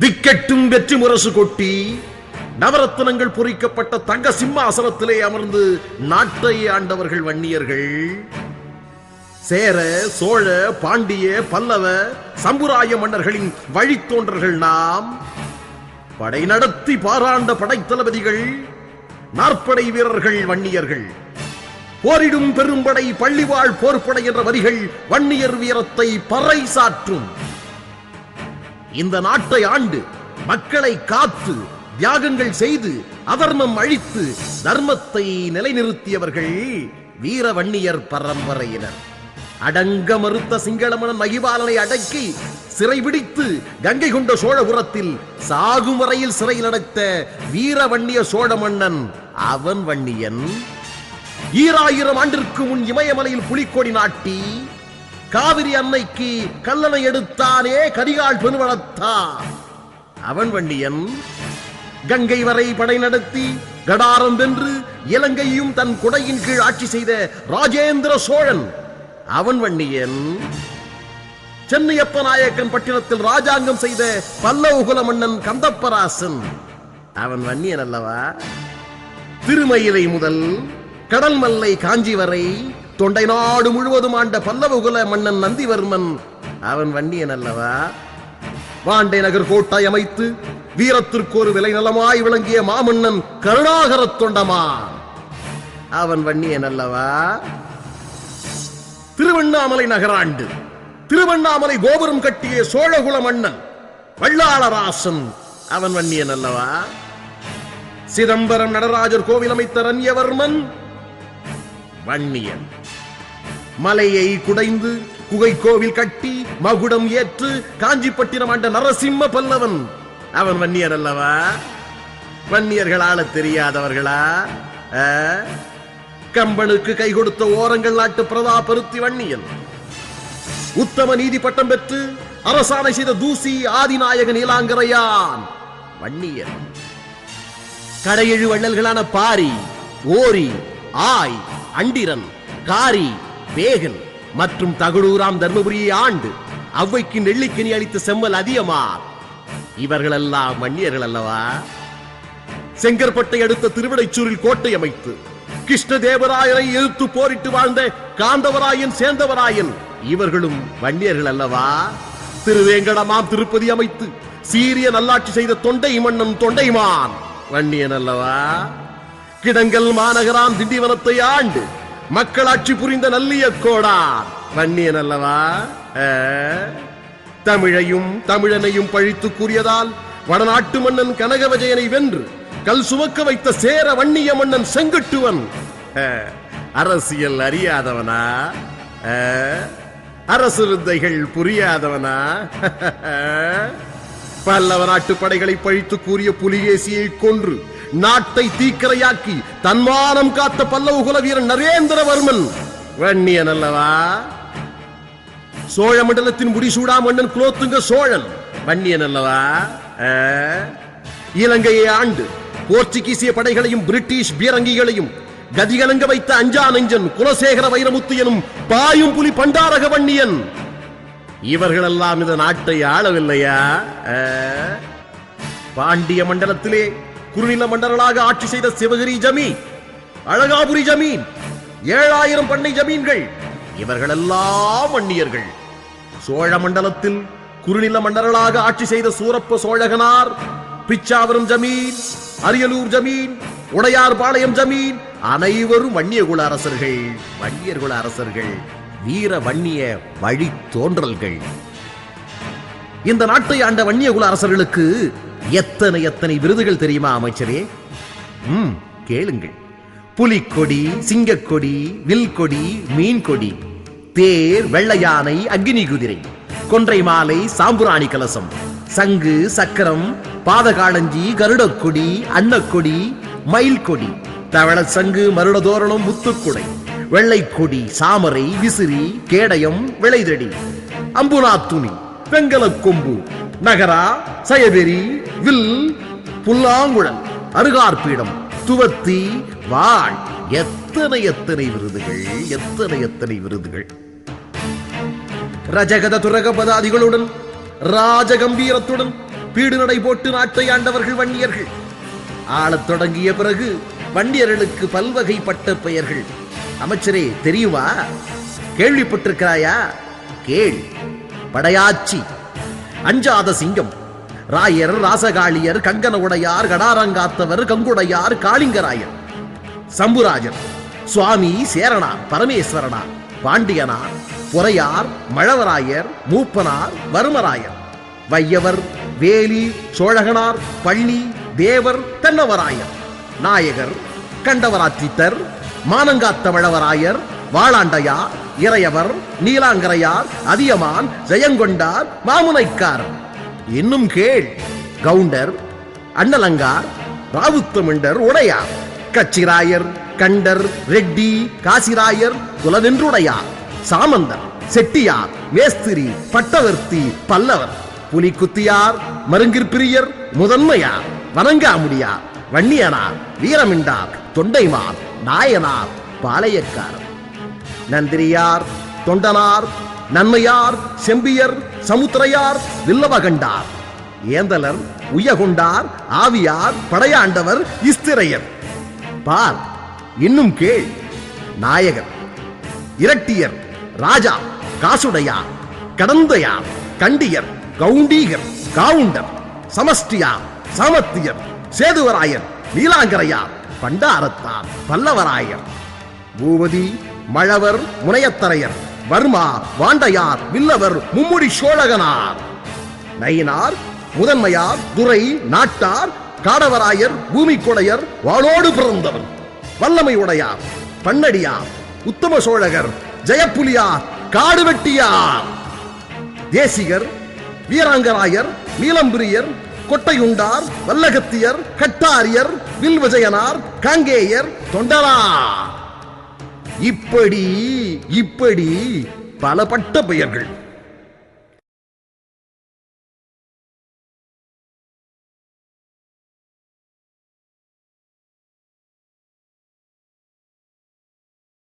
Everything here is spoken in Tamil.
திக்கெட்டும் வெற்றி முரசு கொட்டி நவரத்னங்கள் பொறிக்கப்பட்ட தங்க சிம்மாசனத்திலே அமர்ந்து நாட்டை ஆண்டவர்கள் வன்னியர்கள். சேர, சோழ, பாண்டிய, பல்லவ, சம்புராய மன்னர்களின் வழித்தோன்றர்கள் நாம். படை நடத்தி பாராண்ட படைத்தளபதிகள், நாற்படை வீரர்கள் வன்னியர்கள். போரிடும் பெரும்படை பள்ளிவாழ் போர்ப்படை என்ற வரிகள் வன்னியர் வீரத்தை பறைசாற்றும். இந்த நாட்டை ஆண்டு மக்களை காத்து தியாகங்கள் செய்து அதர்மம் அழித்து தர்மத்தை நிலைநிறுத்தியவர்கள் வீர வன்னியர் பரம்பரையினர். அடங்க மறுத்த சிங்களமனன் மகிபாலனை அடக்கி சிறைபிடித்து கங்கை கொண்ட சோழபுரத்தில் சாகும் வரையில் சிறையில் அடைத்த வீர வன்னிய சோழ மன்னன் அவன் வன்னியன். 2000 ஆண்டிற்கு முன் இமயமலையில் புலிக்கொடி நாட்டி காவிரி அன்னைக்கு கல்லணை எடுத்தானே கரிகால் பெருவளத்தான் அவன் வன்னியன். கங்கை வரை படை நடத்தி கடாரம் வென்று இலங்கையும் தன் குடையின் கீழ் ஆட்சி செய்த ராஜேந்திர சோழன் அவன் வன்னியன். சென்னையப்ப நாயக்கன் பட்டினத்தில் ராஜாங்கம் செய்த பல்லவகுல மன்னன் கந்தப்பராசன் அவன் வன்னியன் அல்லவா? திருமயிலை முதல் கடல் மல்லை காஞ்சி வரை தொண்டை நாடு முழுவதும் ஆண்ட பல்லவகுல மன்னன் நந்திவர்மன் அவன் வன்னியன் அல்லவா? வாண்டை நகர் கோட்டை அமைத்து வீரத்திற்கு ஒரு விலை நலமாய் விளங்கிய மாமன்னன் கருணாகர தொண்டமான் அவன் வன்னியன் அல்லவா? திருவண்ணாமலை நகராண்டு திருவண்ணாமலை கோபுரம் கட்டிய சோழகுல மன்னன் வல்லாளராசன் அவன் வன்னியன் அல்லவா? சிதம்பரம் நடராஜர் கோவில் அமைத்த ரன்யவர்மன் வன்னியன். மலையை குடைந்து குகை கோவில் கட்டி மகுடம் ஏற்று காஞ்சிப்பட்டினம் ஆண்ட நரசிம்ம பல்லவன் அவன் வன்னியர் அல்லவா? வன்னியர்கள் ஆள தெரியாதவர்களா? கம்பனுக்கு கை கொடுத்த ஓரங்கள் நாட்டு பிரதாபருத்தி வன்னியன். உத்தம நீதி பட்டம் பெற்று அரசாணை செய்த தூசி ஆதிநாயக நீலாங்கரையான் வன்னியன். கடையெழு வள்ளல்களான பாரி, ஓரி, ஆய், அண்டிரன், காரி, வேகன் மற்றும் தகடூராம் தர்மபுரியை ஆண்டு அவ்வைக்கு நெல்லிக்கனி அளித்த செம்மல் அதியமார் இவர்களெல்லாம் வன்னியர்கள் அல்லவா? செங்கற்பட்டை அடுத்த திருவிடைச்சூரில் கோட்டை அமைத்து கிருஷ்ணதேவராயரை எதிர்த்து போரிட்டு வாழ்ந்த காந்தவராயன் சேந்தவராயன் இவர்களும் வன்னியர்கள் அல்லவா? திருவேங்கடமாம் திருப்பதி அமைத்து சீரிய நல்லாட்சி செய்த தொண்டை மன்னன் தொண்டைமான் வன்னியன் அல்லவா? கிடங்கல் மாநகராம் திண்டிவனத்தை ஆண்டு மக்களாட்சி புரிந்த நல்லிய கோடார் வன்னியன் அல்லவா? தமிழையும் தமிழனையும் பழித்து கூறியதால் வடநாட்டு மன்னன் கனகவிஜயனை வென்று கல் சுமக்க வைத்த சேர வன்னிய மன்னன் செங்கட்டுவன் அரசியல் அறியாதவனா? அரசு வித்தைகள் புரியாதவனா? பல்லவ நாட்டு படைகளை பழித்து கூறிய புலிகேசியை கொன்று நாட்டை தீக்கரையாக்கி தன்மானம் காத்த பல்லவகுல வீரன் நரேந்திரவர்மன் வன்னியன் அல்லவா? சோழ மண்டலத்தின் முடிசூடா மன்னன் குலோத்துங்க சோழன் வன்னியன் அல்லவா? இலங்கையை ஆண்டு போர்ச்சுகீசிய படைகளையும் பிரிட்டிஷ் பீரங்கிகளையும் கதிகலங்க வைத்த அஞ்சா நெஞ்சன் குலசேகர வைரமுத்து எனும் பாயும் புலி பண்டாரக வன்னியன் இவர்களெல்லாம் இந்த நாட்டை ஆளவில்லையா? பாண்டிய மண்டலத்திலே குறுநில மண்டலங்களாக ஆட்சி செய்த சிவகிரி ஜமீன், அழகாபுரி ஜமீன், 7000 பண்ணை ஜமீன்கள் இவர்களெல்லாம் வன்னியர்கள். சோழ மண்டலத்தில் குறுநில மண்டலங்களாக ஆட்சி செய்த சூரப்ப சோழகனார், பிச்சாவரம் ஜமீன், அரியலூர் ஜமீன், உடையார் பாளையம் ஜமீன் அனைவரும் வன்னியகுல அரசர்கள். வன்னியர்குல அரசர்கள் வீர வன்னிய வழி தோன்றல்கள். இந்த நாட்டை ஆண்ட வன்னியகுல அரசர்களுக்கு எத்தனை எத்தனை விருதுகள் தெரியுமா அமைச்சரே? கேளுங்கள். புலிக்கொடி, சிங்கக்கொடி, வில்கொடி, மீன்கொடி, தேர், வெள்ள யானை, அக்னி குதிரை, கொன்றை மாலை, சாம்புராணி கலசம், சங்கு, சக்கரம், பாதகாளஞ்சி, கருடக்கொடி, அன்னக்கொடி, மயில் கொடி, தவள சங்கு, மருட தோரணம், முத்துக்குடை, வெள்ளைக்கொடி, சாமரை, விசிறி, கேடயம், விளைதடி, அம்புநாத்துணி, வெங்கல கொம்பு, நகரா, சயபெரி, வில், புல்லாங்குழல், அருகார்பீடம், துவத்தி, வாழ், எத்தனை எத்தனை விருதுகள், எத்தனை எத்தனை விருதுகள். ரஜகத துரக பதாதிகளுடன் ராஜகம்பீரத்துடன் பீடு நடை போட்டு நாட்டை ஆண்டவர்கள் வன்னியர்கள். ஆளத் தொடங்கிய பிறகு வன்னியர்களுக்கு பல்வகைப்பட்ட பெயர்கள். அமைச்சரே, தெரியுமா? கேள்விப்பட்டிருக்கிறாயா? கேள். படையாச்சி, அஞ்சாத சிங்கம், ராயர், ராசகாளியர், கங்கன உடையார், கடாரங்காத்தவர், கங்குடையார், காளிங்கராயர், சம்புராஜர், சுவாமி, சேரனார், பரமேஸ்வரனார், பாண்டியனார், பொறையார், மழவராயர், மூப்பனார், வர்மராயர், வையவர், வேலி, சோழகனார், பள்ளி, தேவர், தென்னவராயர், நாயகர், கண்டவராற்றித்தர், மானங்காத்த மழவராயர், வாளாண்டையார், இறையவர், நீலாங்கரையார், அதியமான், ஜெயங்கொண்டார், மாமுனைக்காரர். இன்னும் கேள். கவுண்டர், அண்ணலங்கார், ராவுத்தமிண்டர், உடையார், கச்சிராயர், கண்டர், ரெட்டி, காசிராயர், குலவென்றுடையார், சாமந்தர், செட்டியார், மேஸ்திரி, பட்டவர்த்தி, பல்லவர், புலிக்குத்தியார், மருங்கிற்பிரியர், முதன்மையார், வணங்காமுடியார், வன்னியனார், வீரமிண்டார், தொண்டைமார், நாயனார், பாளையக்காரர், நந்திரியார், தொண்டனார், நன்மையார், செம்பியர், சமுத்திரையார், வில்லவகண்டார், ஏந்தலர், உயகுண்டார், ஆவியார், படையாண்டவர், இஸ்திரையர். பார். இன்னும் கேள். நாயகர், இரட்டியர், ராஜா, காசுடையார், கடந்தையார், கண்டியர், கவுண்டீகர், காவுண்டர், சமஷ்டியார், சாமத்தியர், சேதுவராயர், நீலாங்கரையார், பண்டாரத்தார், பல்லவராயர், பூபதி, மழவர், முனையத்தரையர், வர்மா, வாண்டையார், வில்லவர், மும்முடி சோழகனார், நயினார், முதன்மையார், துரை, நாட்டார், காடவராயர், பூமி கொடையர், வாளோடு பிறந்தவர், வல்லமை உடையார், பண்ணடியார், உத்தம சோழகர், ஜெயப்புலியார், காடுவெட்டியார், தேசிகர், வீராங்கராயர், நீலம்பிரியர், கொட்டையுண்டார், வல்லகத்தியர், கட்டாரியர், வில்விஜயனார், காங்கேயர், தொண்டரார். இப்படி பலபட்ட பெயர்கள்.